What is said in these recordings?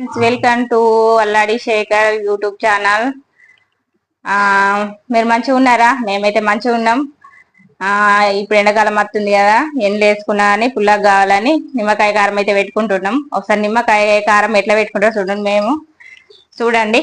Friends, welcome to Alladi Shekhar YouTube channel. మీరు మంచిగా ఉన్నారా? మేమైతే మంచిగా ఉన్నాం. ఇప్పుడు ఎండాకాలం వస్తుంది కదా, ఎండలు వేసుకున్నా అని పుల్లగా కావాలని నిమ్మకాయ కారం అయితే పెట్టుకుంటున్నాం. ఒకసారి నిమ్మకాయ కారం ఎట్లా పెట్టుకుంటారో చూడండి. మేము చూడండి.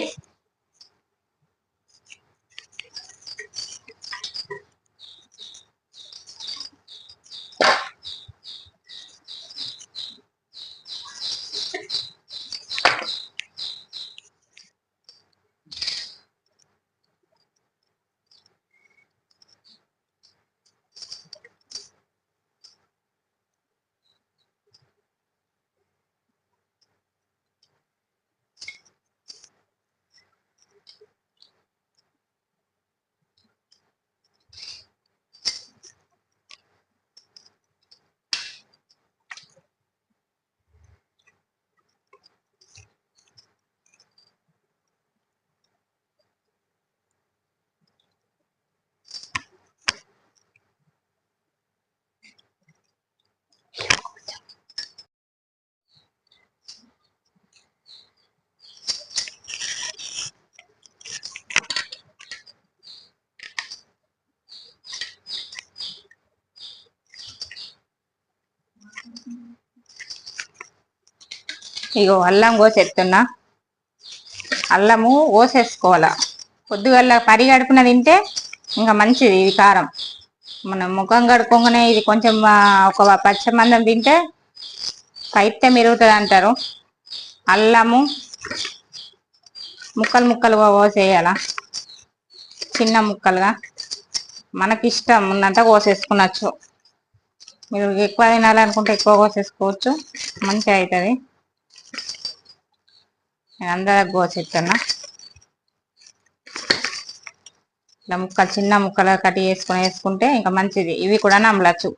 ఇగో అల్లం కోసేస్తున్నా. అల్లము కోసేసుకోవాలా. పొద్దుగల పరిగడుపున తింటే ఇంకా మంచిది. ఇది కారం మనం ముఖం కడుక్కోగానే ఇది కొంచెం ఒక పచ్చమందం తింటే పైత్యం మెరుగుతుంది అంటారు. అల్లము ముక్కలు ముక్కలుగా కోసేయాల, చిన్న ముక్కలుగా. మనకిష్టం ఉన్నంత కోసేసుకునొచ్చు. మీరు ఎక్కువ తినాలనుకుంటే ఎక్కువ కోసేసుకోవచ్చు, మంచిగా అవుతుంది. నేను అందరికి కోసేస్తున్నా. ఇలా ముక్కలు చిన్న ముక్కలు కట్ వేసుకుంటే ఇంకా మంచిది. ఇవి కూడా నమ్మలచ్చు.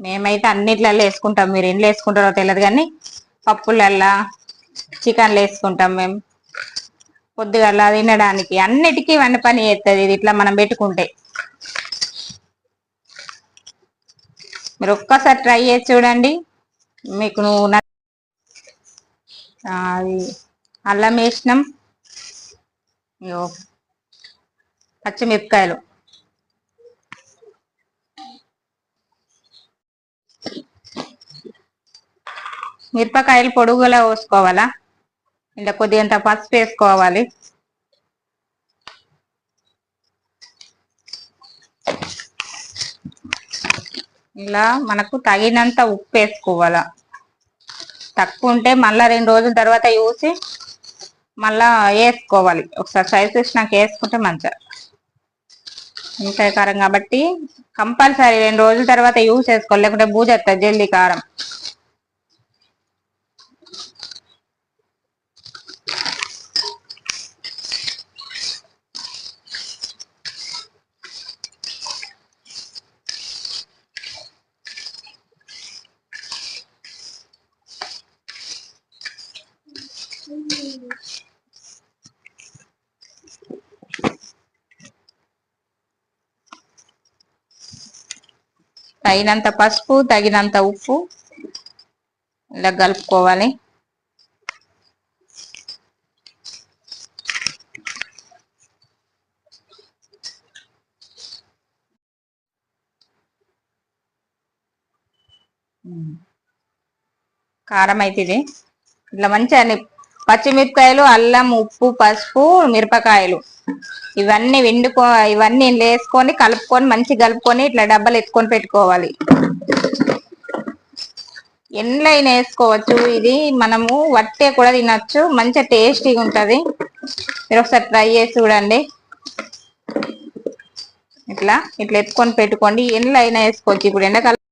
మేమైతే అన్నిట్లలో వేసుకుంటాం. మీరు ఎన్ని వేసుకుంటారో తెలియదు కానీ పప్పులల్లా, చికెన్లు వేసుకుంటాం మేము. పొద్దుగల తినడానికి అన్నిటికీ వంట పని చేస్తుంది ఇది ఇట్లా మనం పెట్టుకుంటే. మీరు ఒక్కసారి ట్రై చేసి చూడండి. మీకు అది అల్లం వేసినాం, పచ్చిమిరపకాయలు, మిరపకాయలు పొడుగులా కోసుకోవాలా. ఇలా కొద్దిగంత పసుపు వేసుకోవాలి. ఇలా మనకు తగినంత ఉప్పు వేసుకోవాలా. తక్కువ ఉంటే మళ్ళా 2 రోజుల తర్వాత చూసి మళ్ళా వేసుకోవాలి. ఒకసారి సైజ్ చూసినాక వేసుకుంటే మంచిగా. నిమ్మకాయ కారం కాబట్టి కంపల్సరీ 2 రోజుల తర్వాత యూస్ చేసుకోవాలి, లేకుంటే బూజేస్తుంది జల్దీ కారం. తగినంత పసుపు, తగినంత ఉప్పు ఇలా కలుపుకోవాలి. కారం అయితే ఇది ఇట్లా మంచిగా పచ్చిమిరపకాయలు, అల్లం, ఉప్పు, పసుపు, మిరపకాయలు ఇవన్నీ వేసుకొని కలుపుకొని మంచిగా కలుపుకొని ఇట్లా డబ్బాలు ఎత్తుకొని పెట్టుకోవాలి. ఎండ్లైనా వేసుకోవచ్చు. ఇది మనము వట్టే కూడా తినచ్చు, మంచిగా టేస్టీగా ఉంటది. మీరు ఒకసారి ట్రై చేసి చూడండి. ఇట్లా ఎత్తుకొని పెట్టుకోండి. ఎండ్లైనా వేసుకోవచ్చు. ఇప్పుడు ఎండాకాలం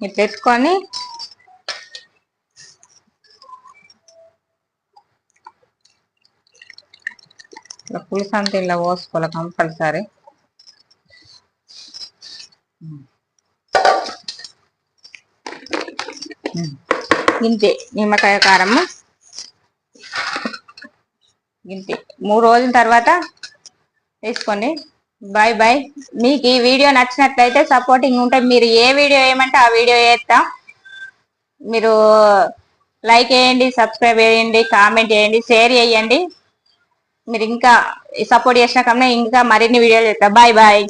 ఇట్లా ఎత్తుకొని ఇట్లా పులుసు అంతా ఇలా పోసుకోవాలి కంపల్సరీ. ఇంతే నిమ్మకాయ కారము. ఇంతే 3 రోజుల తర్వాత వేసుకోండి. Bye bye. మీకు ఈ వీడియో నచ్చినట్లయితే సపోర్టింగ్ ఉంటే మీరు ఏ వీడియో వేయమంటే ఆ వీడియో చేస్తా. మీరు లైక్ చేయండి, సబ్స్క్రైబ్ చేయండి, కామెంట్ చేయండి, షేర్ చేయండి. మీరు ఇంకా సపోర్ట్ చేసిన కన్నా ఇంకా మరిన్ని వీడియోలు చేస్తా. Bye bye.